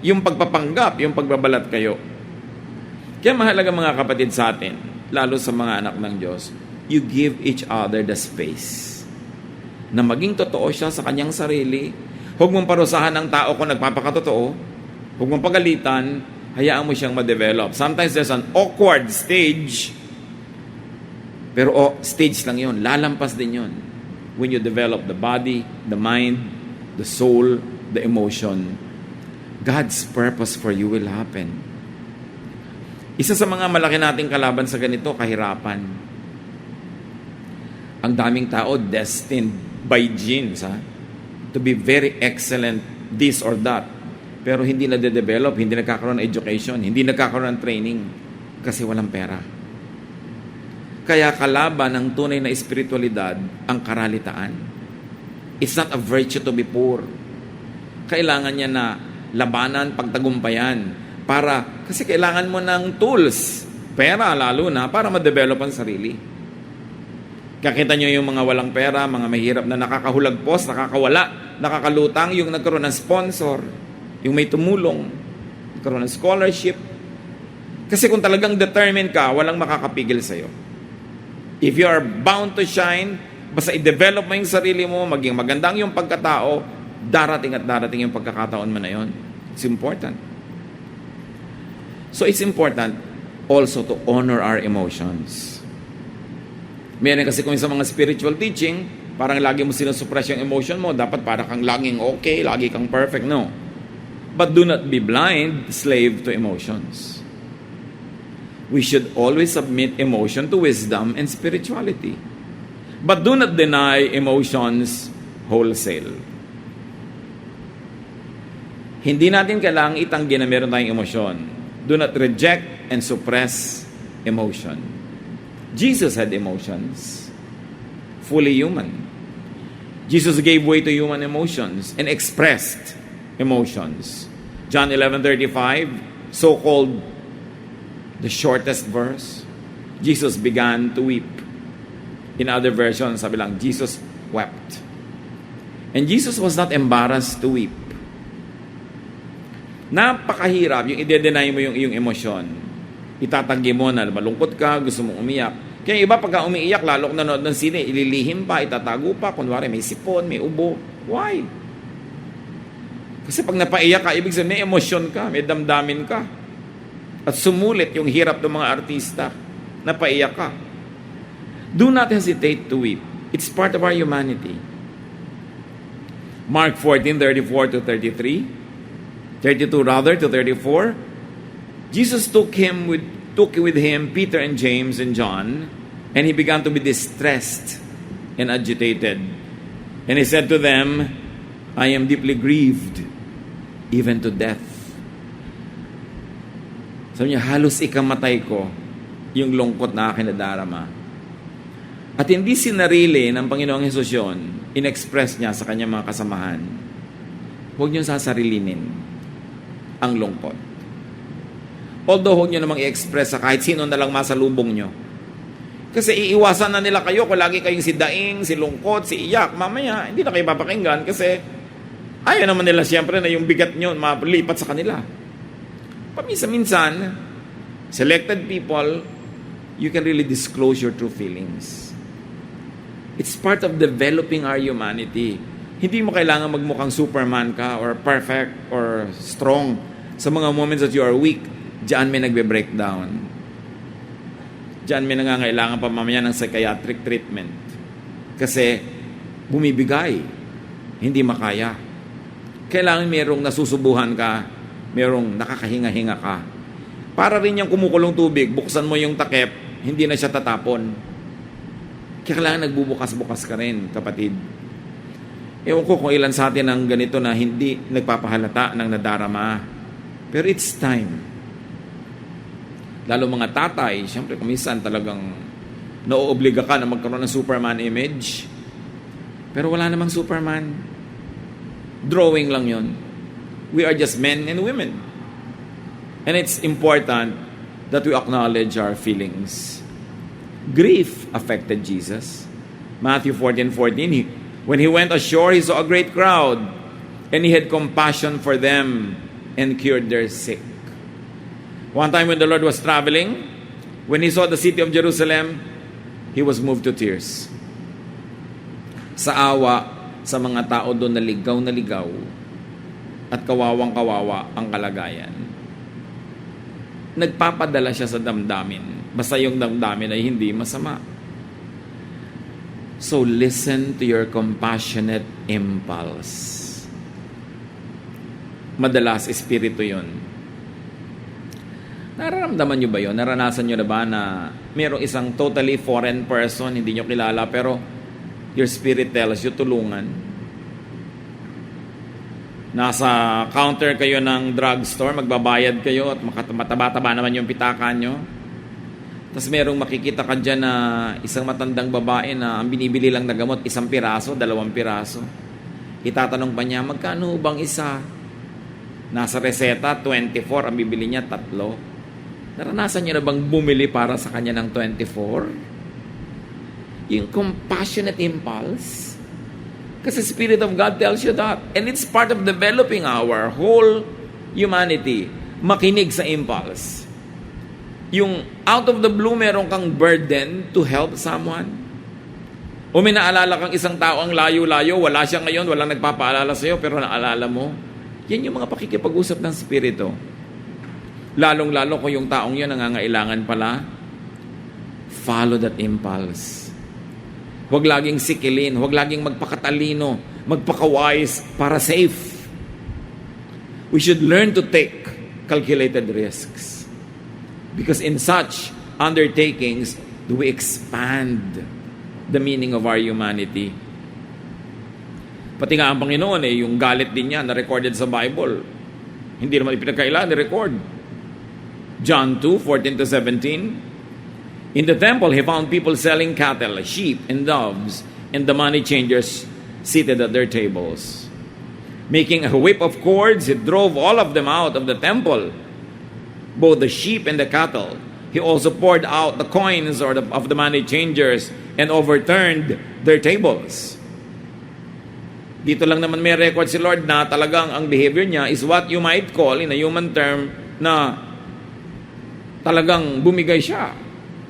Yung pagpapanggap, yung pagbabalat kayo. Kaya mahalaga mga kapatid sa atin, lalo sa mga anak ng Diyos, you give each other the space na maging totoo siya sa kanyang sarili. Huwag mong parusahan ang tao kung nagpapakatotoo. Huwag mong pagalitan, hayaan mo siyang ma-develop. Sometimes there's an awkward stage, pero stage lang yun, lalampas din yun. When you develop the body, the mind, the soul, the emotion, God's purpose for you will happen. Isa sa mga malaki nating kalaban sa ganito, kahirapan. Ang daming tao destined by genes to be very excellent this or that. Pero hindi na de-develop, hindi nagkakaroon ng education, hindi nagkakaroon ng training kasi walang pera. Kaya kalaban ng tunay na espiritualidad ang karalitaan. It's not a virtue to be poor. Kailangan niya na labanan, pagtagumpayan. Kasi kailangan mo ng tools, pera lalo na, para ma-develop ang sarili. Kakita nyo yung mga walang pera, mga mahirap na nakakahulagpos, nakakawala, nakakalutang, yung nagkaroon ng sponsor, yung may tumulong, nagkaroon ng scholarship. Kasi kung talagang determined ka, walang makakapigil sa'yo. If you are bound to shine, basta i-develop mo yung sarili mo, maging magandang yung pagkatao, darating at darating yung pagkakataon mo na yon. It's important. So it's important also to honor our emotions. Meron kasi kung sa mga spiritual teaching, parang lagi mo sinusuppress yung emotion mo, dapat para kang laging okay, lagi kang perfect. No. But do not be blind, slave to emotions. We should always submit emotion to wisdom and spirituality. But do not deny emotions wholesale. Hindi natin kailangang itanggi na meron tayong emosyon. Do not reject and suppress emotion. Jesus had emotions. Fully human. Jesus gave way to human emotions and expressed emotions. John 11:35, so-called the shortest verse, Jesus began to weep. In other versions, sabi lang, Jesus wept. And Jesus was not embarrassed to weep. Napakahirap yung i-deny mo yung emosyon. Itatanggi mo na malungkot ka, gusto mong umiyak. Kaya iba pagka umiiyak, lalo kung nanood ng sine, ililihim pa, itatago pa, kunwari may sipon, may ubo. Why? Kasi pag napaiyak ka, ibig sabihin may emosyon ka, may damdamin ka. At sumulit yung hirap ng mga artista, napaiyak ka. Do not hesitate to weep. It's part of our humanity. Mark 14:34-33. 32 rather to 34, Jesus took with him Peter and James and John, and he began to be distressed and agitated. And he said to them, I am deeply grieved, even to death. Sabi niya, halos ikamatay ko yung lungkot na akin nadarama. At hindi sinarili ng Panginoong Hesus yun, in-express niya sa kanyang mga kasamahan. Huwag niyo sasarilinin ang lungkot. Although huwag niyo namang i-express sa kahit sino na lang masalubong niyo. Kasi iiwasan na nila kayo kung lagi kayong si daing, si lungkot, si iyak. Mamaya, hindi na kayo papakinggan kasi ayaw naman nila siyempre na yung bigat niyo malipat sa kanila. Paminsan-minsan, selected people, you can really disclose your true feelings. It's part of developing our humanity. Hindi mo kailangan magmukhang Superman ka or perfect or strong. Sa mga moments that you are weak, diyan may nagbe-breakdown. Diyan may nangangailangan pa mamaya ng psychiatric treatment. Kasi bumibigay, hindi makaya. Kailangan merong nasusubuhan ka, merong nakakahinga-hinga ka. Para rin yung kumukulong tubig, buksan mo yung takip, hindi na siya tatapon. Kailangan nagbubukas-bukas ka rin, kapatid. Ewan ko kung ilan sa atin ang ganito na hindi nagpapahalata ng nadarama. Pero it's time. Lalo mga tatay, siyempre kumisan talagang naoobliga ka na magkaroon ng Superman image. Pero wala namang Superman. Drawing lang yon. We are just men and women. And it's important that we acknowledge our feelings. Grief affected Jesus. Matthew 14:14, when he went ashore, he saw a great crowd, and he had compassion for them and cured their sick. One time when the Lord was traveling, when he saw the city of Jerusalem, he was moved to tears. Sa awa sa mga tao doon na ligaw at kawawang-kawawa ang kalagayan. Nagpapadala siya sa damdamin. Basta yung damdamin ay hindi masama. So listen to your compassionate impulse. Madalas, espiritu yun. Nararamdaman nyo ba yun? Naranasan nyo na ba na mayroong isang totally foreign person, hindi nyo kilala, pero your spirit tells you, tulungan. Nasa counter kayo ng drugstore, magbabayad kayo at mataba-taba naman yung pitakan nyo. Tapos merong makikita ka dyan na isang matandang babae na ang binibili lang na gamot, 1 piraso, 2 piraso. Itatanong pa niya, magkano bang isa? Nasa reseta, 24, ang bibili niya, 3. Naranasan niyo na bang bumili para sa kanya ng 24? Yung compassionate impulse. Kasi Spirit of God tells you that. And it's part of developing our whole humanity. Makinig sa impulse. Yung out of the blue, meron kang burden to help someone. O may naalala kang isang tao ang layo-layo, wala siya ngayon, walang nagpapaalala sa'yo, pero naalala mo. Yan yung mga pakikipag-usap ng Spirito. Lalong-lalo kung yung taong yun nangangailangan pala, follow that impulse. Huwag laging sikilin, huwag laging magpakatalino, magpakawise para safe. We should learn to take calculated risks. Because in such undertakings, do we expand the meaning of our humanity. Pati nga ang Panginoon, yung galit din niya na recorded sa Bible. Hindi naman ipinagkailangan ni-record. John 2:14-17. In the temple, he found people selling cattle, sheep, and doves, and the money changers seated at their tables. Making a whip of cords, he drove all of them out of the temple, both the sheep and the cattle. He also poured out the coins of the money changers and overturned their tables. Dito lang naman may record si Lord na talagang ang behavior niya is what you might call in a human term na talagang bumigay siya.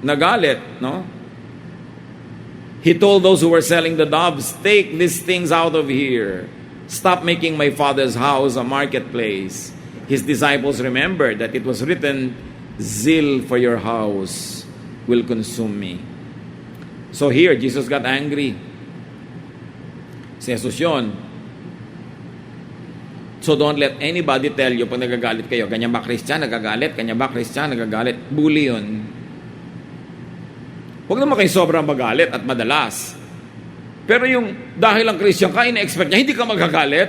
Nagalit, no? He told those who were selling the doves, take these things out of here. Stop making my Father's house a marketplace. His disciples remembered that it was written, zeal for your house will consume me. So here, Jesus got angry. Si Jesus yun. So don't let anybody tell you pag nagagalit kayo, ganyan ba Christian, nagagalit, ganyan ba Christian, nagagalit. Bully yun. Huwag naman kayo sobrang magalit at madalas. Pero yung dahil ang Christian ka, ina-expect niya, hindi ka magagalit,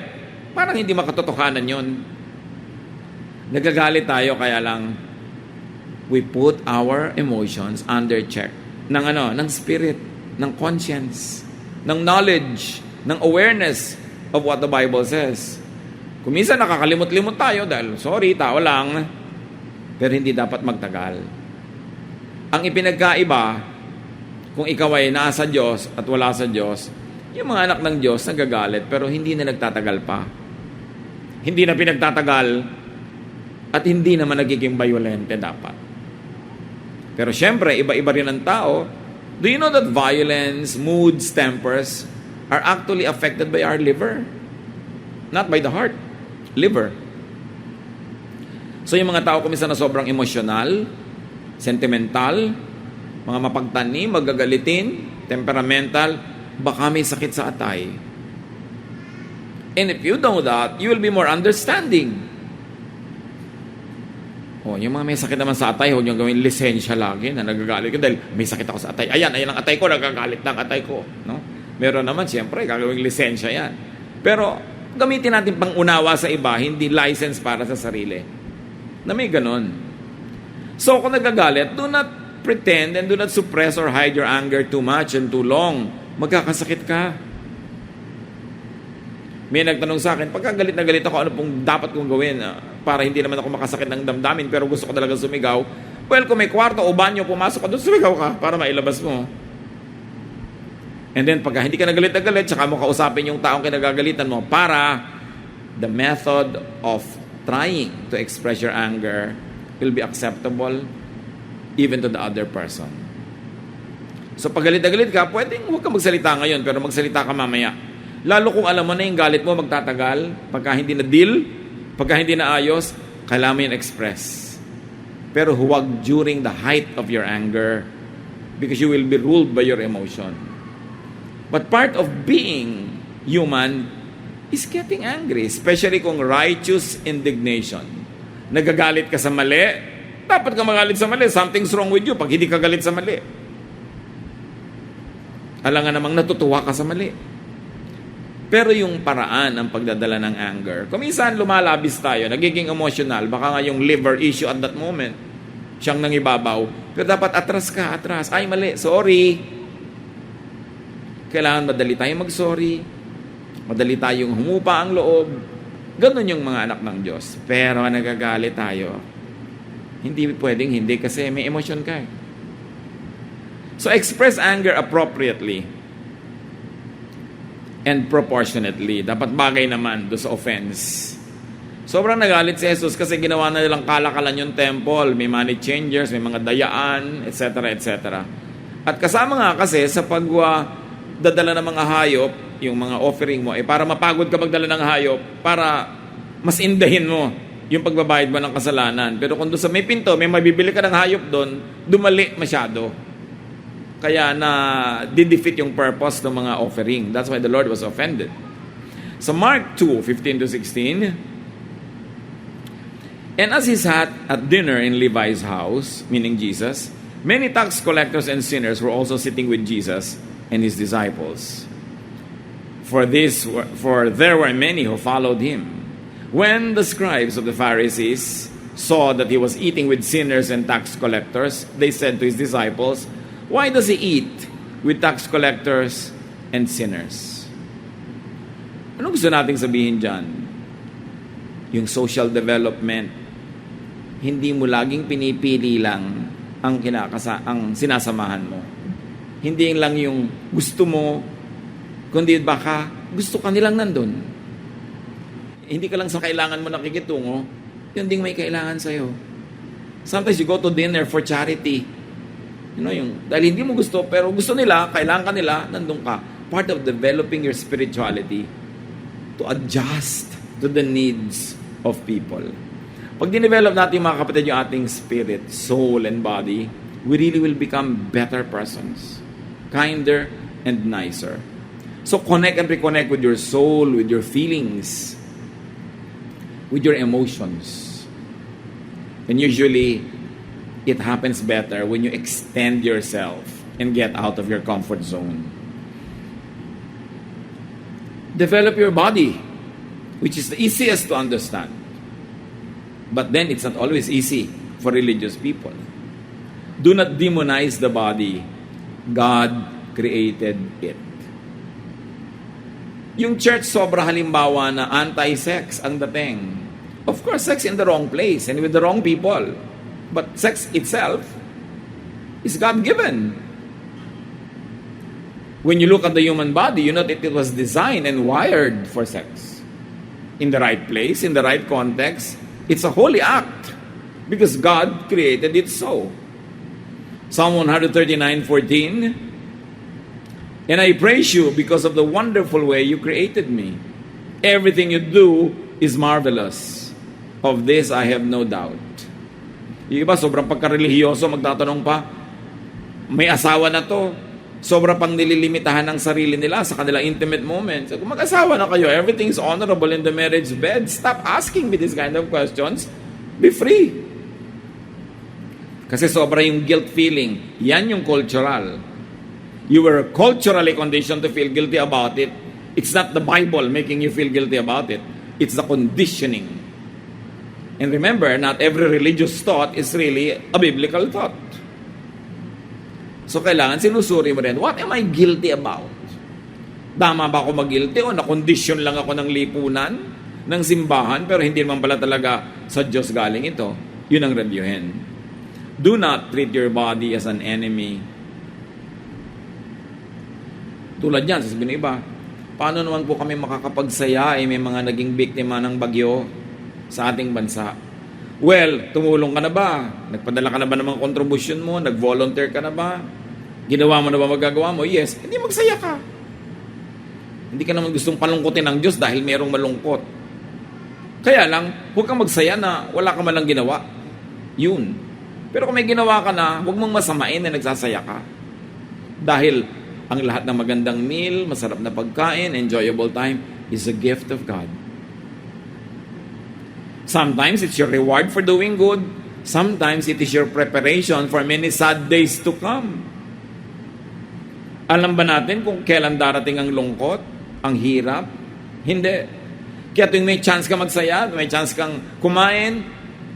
parang hindi makatotohanan yun. Nagagalit tayo, kaya lang we put our emotions under check ng spirit, ng conscience, ng knowledge, ng awareness of what the Bible says. Kung minsan nakakalimot-limot tayo dahil, sorry, tao lang, pero hindi dapat magtagal. Ang ipinagkaiba, kung ikaw ay nasa Diyos at wala sa Diyos, yung mga anak ng Diyos nagagalit pero hindi na nagtatagal pa. Hindi na pinagtatagal at hindi naman nagiging violente dapat. Pero syempre, iba-iba rin ang tao. Do you know that violence, moods, tempers are actually affected by our liver? Not by the heart. Liver. So yung mga tao kuminsan na sobrang emosyonal, sentimental, mga mapagtanim, magagalitin, temperamental, baka may sakit sa atay. And if you know that, you will be more understanding. Yung mga may sakit naman sa atay, huwag nyo gawin lisensya lagi na nagagalit ko dahil may sakit ako sa atay. Ayan ang atay ko, nagagalit na ang atay ko. No? Meron naman, siyempre, gagawin lisensya yan. Pero, gamitin natin pang-unawa sa iba, hindi license para sa sarili. Na may ganon. So, kung nagagalit, do not pretend and do not suppress or hide your anger too much and too long. Magkakasakit ka. May nagtanong sa akin, pagka galit na galit ako, ano pong dapat kong gawin para hindi naman ako makasakit ng damdamin pero gusto ko talaga sumigaw? Well, kung may kwarto o banyo, pumasok ka doon, sumigaw ka para mailabas mo. And then, pagka hindi ka nagalit na galit, tsaka mo kausapin yung taong kinagagalitan mo para the method of trying to express your anger will be acceptable even to the other person. So, pag galit na galit ka, pwedeng huwag ka magsalita ngayon, pero magsalita ka mamaya. Lalo kung alam mo na yung galit mo magtatagal, pagka hindi na deal, pagka hindi na ayos, kailangan mo yung express. Pero huwag during the height of your anger because you will be ruled by your emotion. But part of being human is getting angry, especially kung righteous indignation. Nagagalit ka sa mali, dapat ka magalit sa mali. Something's wrong with you pag hindi ka galit sa mali. Alam nga namang natutuwa ka sa mali. Pero yung paraan ng pagdadala ng anger, kuminsan lumalabis tayo, nagiging emotional, baka nga yung liver issue at that moment, siyang nangibabaw. Pero dapat atras ka, atras. Ay, mali, sorry. Kailangan madali tayong mag-sorry. Madali tayong humupa ang loob. Ganun yung mga anak ng Diyos. Pero nagagalit tayo. Hindi pwedeng hindi kasi may emosyon ka. So express anger appropriately and proportionately. Dapat bagay naman do sa offense. Sobrang nagalit si Jesus kasi ginawa na nilang kalakalan yung temple. May money changers, may mga dayaan, etc. etc. At kasama nga kasi sa pagdadala ng mga hayop, yung mga offering mo, para mapagod ka magdala ng hayop, para mas indahin mo yung pagbabayad mo ng kasalanan. Pero kung doon sa may pinto, may mabibili ka ng hayop doon, dumali masyado. Kaya na didefeat yung purpose ng mga offering. That's why the Lord was offended. So Mark 2:15-16, and as he sat at dinner in Levi's house, meaning Jesus, many tax collectors and sinners were also sitting with Jesus and his disciples. For there were many who followed him. When the scribes of the Pharisees saw that he was eating with sinners and tax collectors, they said to his disciples, "Why does he eat with tax collectors and sinners?" Ano gusto nating sabihin dyan? Yung social development, hindi mo laging pinipili lang ang sinasamahan mo. Hindi lang yung gusto mo, kundi baka gusto ka nilang nandun. Hindi ka lang sa kailangan mo nakikitungo, yun ding may kailangan sa'yo. Sometimes you go to dinner for charity. Dahil hindi mo gusto, pero gusto nila, kailangan ka nila, nandun ka. Part of developing your spirituality to adjust to the needs of people. Pag dinevelop natin mga kapatid yung ating spirit, soul, and body, we really will become better persons. Kinder and nicer. So connect and reconnect with your soul, with your feelings. with your emotions. And usually, it happens better when you extend yourself and get out of your comfort zone. Develop your body, which is the easiest to understand. But then it's not always easy for religious people. Do not demonize the body. God created it. Yung church sobra halimbawa na anti-sex ang dating. Of course, sex in the wrong place and with the wrong people. But sex itself is God-given. When you look at the human body, you know that it was designed and wired for sex. In the right place, in the right context, it's a holy act because God created it so. Psalm 139:14, and I praise you because of the wonderful way you created me. Everything you do is marvelous. Of this I have no doubt. Yung iba, sobrang pagkarelihiyoso, magtatanong pa, may asawa na to, sobra pang nililimitahan ng sarili nila sa kanilang intimate moments. Kung mag-asawa na kayo, everything's honorable in the marriage bed. Stop asking me this kind of questions. Be free. Kasi sobra yung guilt feeling. Yan yung cultural. You were culturally conditioned to feel guilty about it. It's not the Bible making you feel guilty about it. It's the conditioning. And remember, not every religious thought is really a biblical thought. So kailangan sinusuri mo rin, what am I guilty about? Tama ba ako mag-guilty o na-condition lang ako ng lipunan, ng simbahan, pero hindi naman pala talaga sa Diyos galing ito? Yun ang reviewin. Do not treat your body as an enemy. Tulad yan, sasabihin ng iba, paano naman po kami makakapagsaya may mga naging biktima ng bagyo sa ating bansa? Well, tumulong ka na ba? Nagpadala ka na ba ng mga contribution mo? Nag-volunteer ka na ba? Ginawa mo na ba magagawa mo? Yes. Hindi, magsaya ka. Hindi ka naman gustong palungkutin ng Diyos dahil mayroong malungkot. Kaya lang, huwag kang magsaya na wala ka malang ginawa. Yun. Pero kung may ginawa ka na, huwag mong masamain na nagsasaya ka. Dahil ang lahat ng magandang meal, masarap na pagkain, enjoyable time, is a gift of God. Sometimes it's your reward for doing good. Sometimes it is your preparation for many sad days to come. Alam ba natin kung kailan darating ang lungkot, ang hirap? Hindi. Kaya tuwing may chance ka magsaya, may chance kang kumain,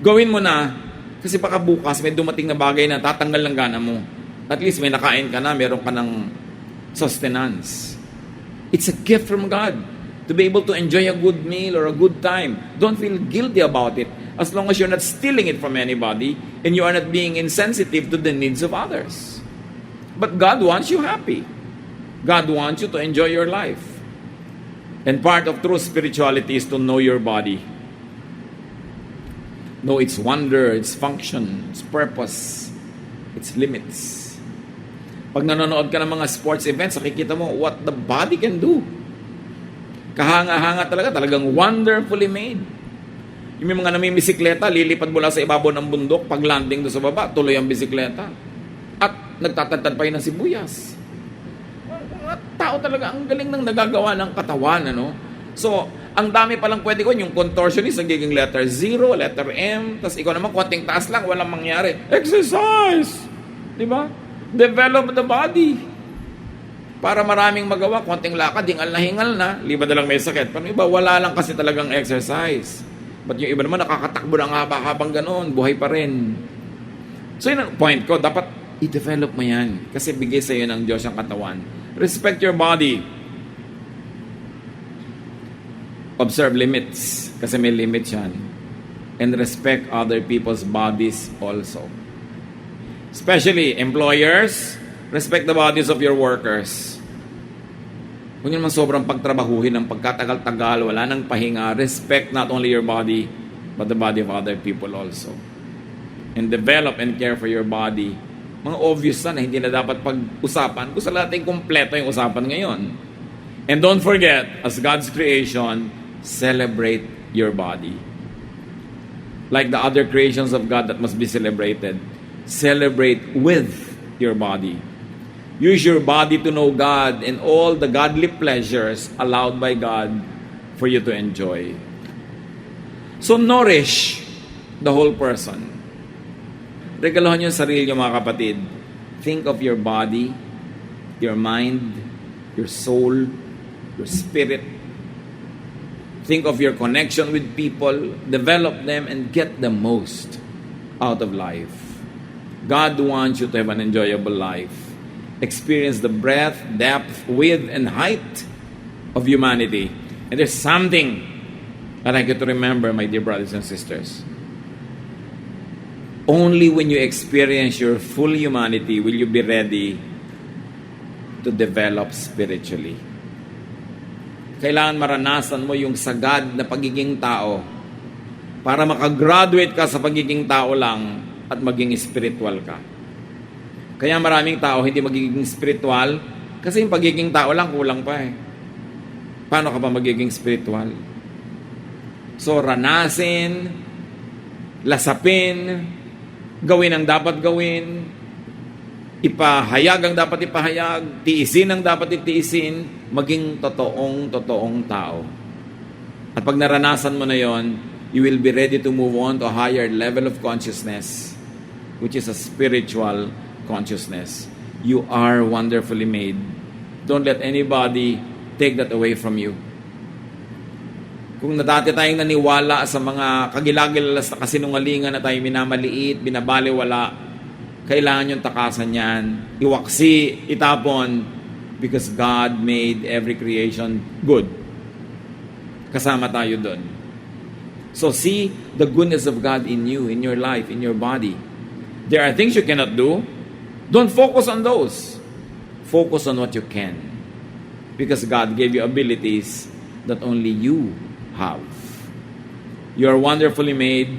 gawin mo na. Kasi baka bukas may dumating na bagay na tatanggal ng gana mo. At least may nakain ka na, meron ka ng sustenance. It's a gift from God to be able to enjoy a good meal or a good time. Don't feel guilty about it as long as you're not stealing it from anybody and you are not being insensitive to the needs of others. But God wants you happy. God wants you to enjoy your life. And part of true spirituality is to know your body. Know its wonder, its function, its purpose, its limits. Pag nanonood ka ng mga sports events, nakikita mo what the body can do. Kahanga-hanga talagang wonderfully made. Yung mga namimisikleta, lilipad mula sa ibabaw ng bundok, pag landing doon sa baba, tuloy ang bisikleta. At nagtatadtad pa yun ng sibuyas. Mga tao talaga, ang galing ng nagagawa ng katawan, ano? So, ang dami palang pwede ko, yung contortionist, nagiging letter 0, letter M, tas ikaw naman, konting taas lang, walang mangyari. Exercise! Di ba? Develop the body. Para maraming magawa, konting lakad, hingal na, liba na lang may sakit. Pero iba, wala lang kasi talagang exercise. But yung iba naman, nakakatakbo ng habang ganoon, buhay pa rin. So yun ang point ko, dapat i-develop mo yan. Kasi bigay sa iyo ng Diyos ang katawan. Respect your body. Observe limits, kasi may limits yan. And respect other people's bodies also. Especially employers, respect the bodies of your workers. Kung yun naman sobrang pagtrabahuhin ng pagkatagal-tagal, wala nang pahinga, respect not only your body, but the body of other people also. And develop and care for your body. Mga obvious na hindi na dapat pag-usapan. Kung sa lahat ay kumpleto yung usapan ngayon. And don't forget, as God's creation, celebrate your body. Like the other creations of God that must be celebrated, celebrate with your body. Use your body to know God and all the godly pleasures allowed by God for you to enjoy. So, nourish the whole person. Regaluhan yung sarili niyo, mga kapatid. Think of your body, your mind, your soul, your spirit. Think of your connection with people. Develop them and get the most out of life. God wants you to have an enjoyable life. Experience the breadth, depth, width, and height of humanity. And there's something I'd like you to remember, my dear brothers and sisters. Only when you experience your full humanity will you be ready to develop spiritually. Kailangan maranasan mo yung sagad na pagiging tao para makagraduate ka sa pagiging tao lang at maging spiritual ka. Kaya maraming tao hindi magiging spiritual kasi yung pagiging tao lang kulang pa eh. Paano ka pa magiging spiritual? So, ranasin, lasapin, gawin ang dapat gawin, ipahayag ang dapat ipahayag, tiisin ang dapat itiisin, maging totoong tao. At pag naranasan mo na yon, you will be ready to move on to a higher level of consciousness, which is a spiritual consciousness. You are wonderfully made. Don't let anybody take that away from you. Kung dati tayong naniwala sa mga kagilagilas na kasinungalingan na tayo minamaliit, binabaliwala, kailangan yung takasan yan, iwaksi, itapon, because God made every creation good. Kasama tayo doon. So see the goodness of God in you, in your life, in your body. There are things you cannot do. Don't focus on those. Focus on what you can. Because God gave you abilities that only you have. You are wonderfully made,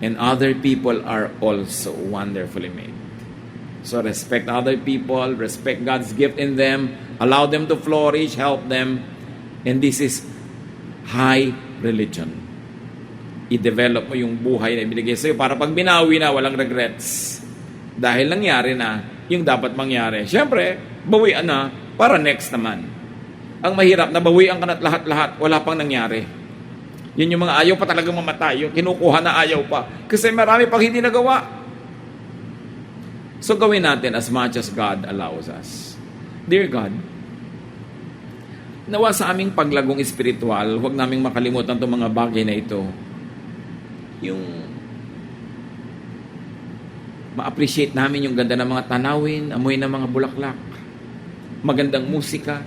and other people are also wonderfully made. So respect other people, respect God's gift in them, allow them to flourish, help them, and this is high religion. I-develop mo yung buhay na ibinigay sa'yo para pag binawi na, walang regrets. Dahil nangyari na yung dapat mangyari. Siyempre, bawian na para next naman. Ang mahirap, nabawian ka na't lahat-lahat, wala pang nangyari. Yun yung mga ayaw pa talagang mamatay, yung kinukuha na ayaw pa. Kasi marami pang hindi nagawa. So gawin natin as much as God allows us. Dear God, nawa sa aming paglagong espiritual, huwag naming makalimutan itong mga bagay na ito. Yung ma-appreciate namin yung ganda ng mga tanawin, amoy ng mga bulaklak, magandang musika,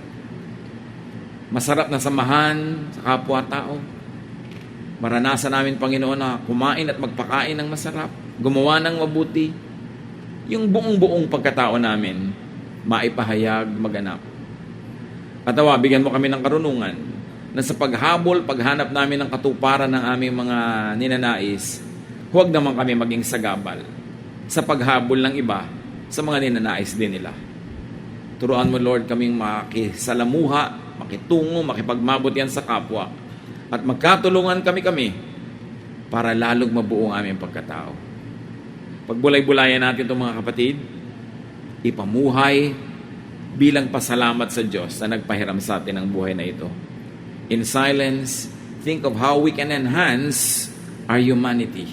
masarap na samahan sa kapwa-tao. Maranasan namin, Panginoon, na kumain at magpakain ng masarap, gumawa ng mabuti. Yung buong-buong pagkatao namin, maipahayag, maganap. At awa, bigyan mo kami ng karunungan na sa paghabol, paghanap namin ng katuparan ng aming mga ninanais, huwag naman kami maging sagabal sa paghabol ng iba sa mga ninanais din nila. Turuan mo, Lord, kaming makisalamuha, makitungo, makipagmabot yan sa kapwa. At magkatulungan kami para lalong mabuo ang aming pagkatao. Pagbulay-bulayan natin itong mga kapatid, ipamuhay bilang pasalamat sa Diyos na nagpahiram sa atin ang buhay na ito. In silence, think of how we can enhance our humanity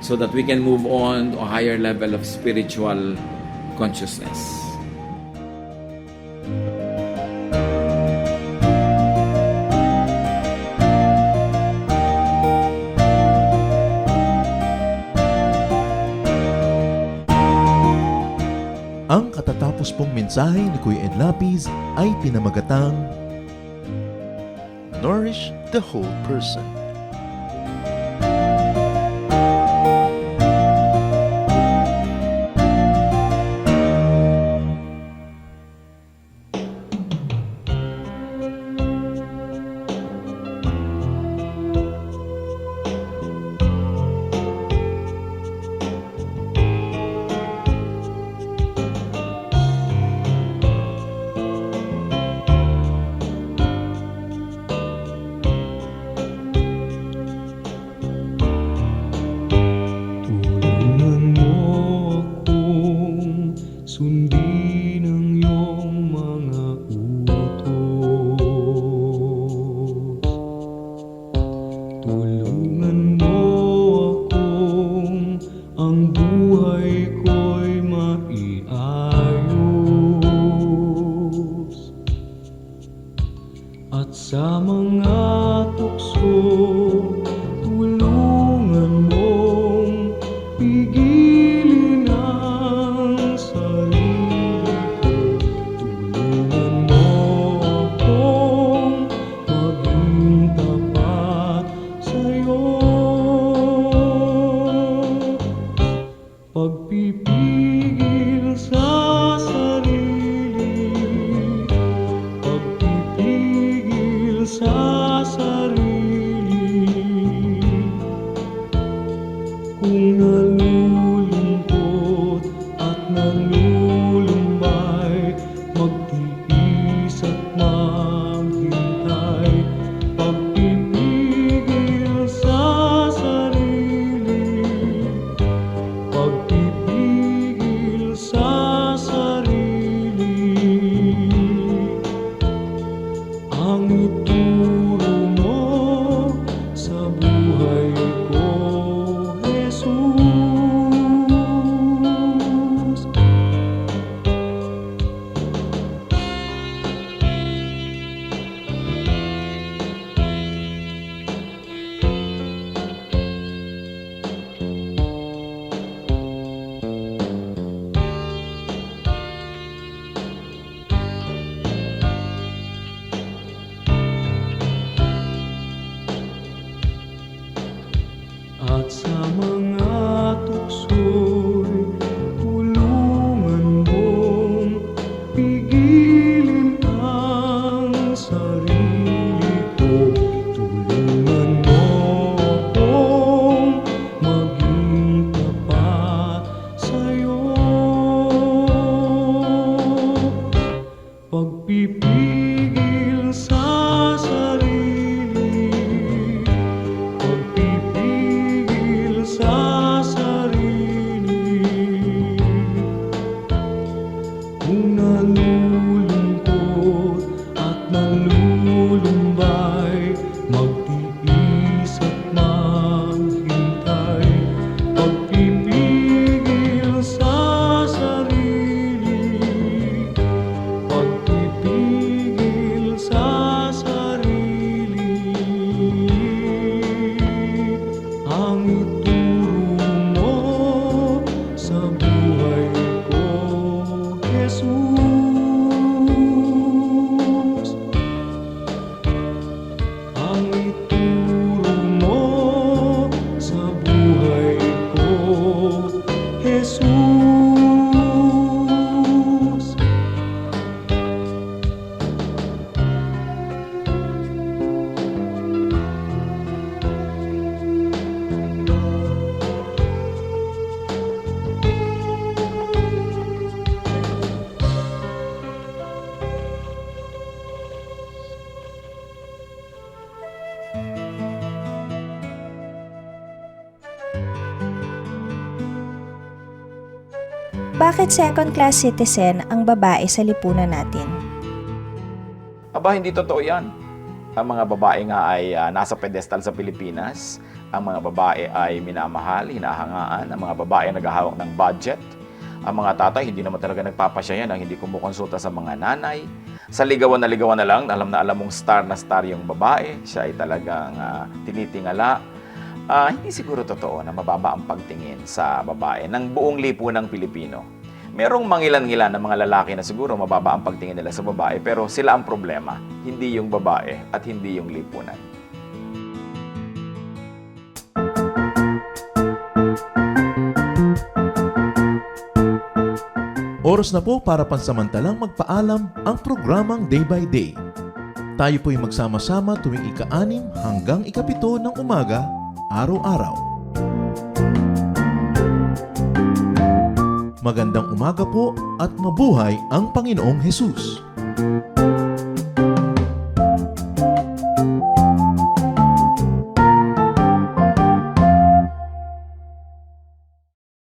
so that we can move on to a higher level of spiritual consciousness. Ang katatapos pong mensahe ni Kuya Ed Lapid ay pinamagatang Nourish the Whole Person. Pagpipigil sa sarili, pagpipigil sa sarili. Kung nalulungkot at nalulumbay, magtiis at maghintay. Pagpipigil sa sarili, pagpipigil sa sarili. Ang ituro mo sa buhay ko, Jesus. At sa mga tukso'y tulungan mong pigilin ang sarili ko. Tulungan mo akong maging tapat sa'yo. Pagpipigil sa sarili, pagpipigil sa sarili. Kung nalulungkot at nalulumbay, magtiis at maghintay. Pagpipigil sa sarili, pagpipigil sa sarili. Ang ituro mo sa buhay ko, Jesus. Ang ituro mo sa buhay ko, Jesus. Bakit second-class citizen ang babae sa lipunan natin? Aba, hindi totoo yan. Ang mga babae nga ay nasa pedestal sa Pilipinas. Ang mga babae ay minamahal, hinahangaan. Ang mga babae ay naghahawak ng budget. Ang mga tatay, hindi naman talaga nagpapasya yan, hindi kumukonsulta sa mga nanay. Sa ligawan na lang, alam na alam mong star na star yung babae. Siya ay talagang tinitingala. Hindi siguro totoo na mababa ang pagtingin sa babae ng buong lipunang Pilipino. Merong mangilan-ngilan na mga lalaki na siguro mababa ang pagtingin nila sa babae, pero sila ang problema, hindi yung babae at hindi yung lipunan. Oras na po para pansamantalang magpaalam ang programang Day by Day. Tayo po'y magsama-sama tuwing ika-6 hanggang ika-7 ng umaga, araw-araw. Magandang umaga po at mabuhay ang Panginoong Hesus!